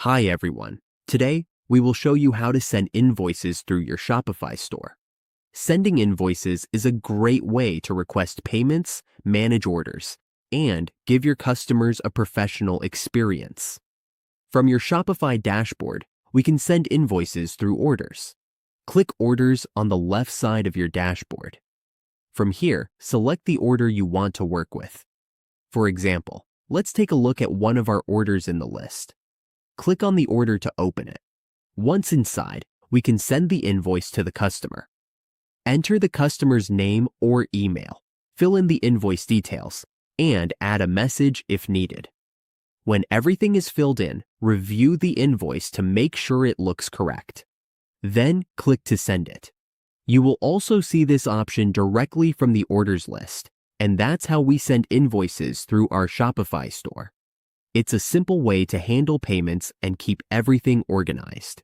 Hi everyone. Today, we will show you how to send invoices through your Shopify store. Sending invoices is a great way to request payments, manage orders, and give your customers a professional experience. From your Shopify dashboard, we can send invoices through orders. Click Orders on the left side of your dashboard. From here, select the order you want to work with. For example, let's take a look at one of our orders in the list. Click on the order to open it. Once inside, we can send the invoice to the customer. Enter the customer's name or email, fill in the invoice details, and add a message if needed. When everything is filled in, review the invoice to make sure it looks correct. Then click to send it. You will also see this option directly from the orders list, and that's how we send invoices through our Shopify store. It's a simple way to handle payments and keep everything organized.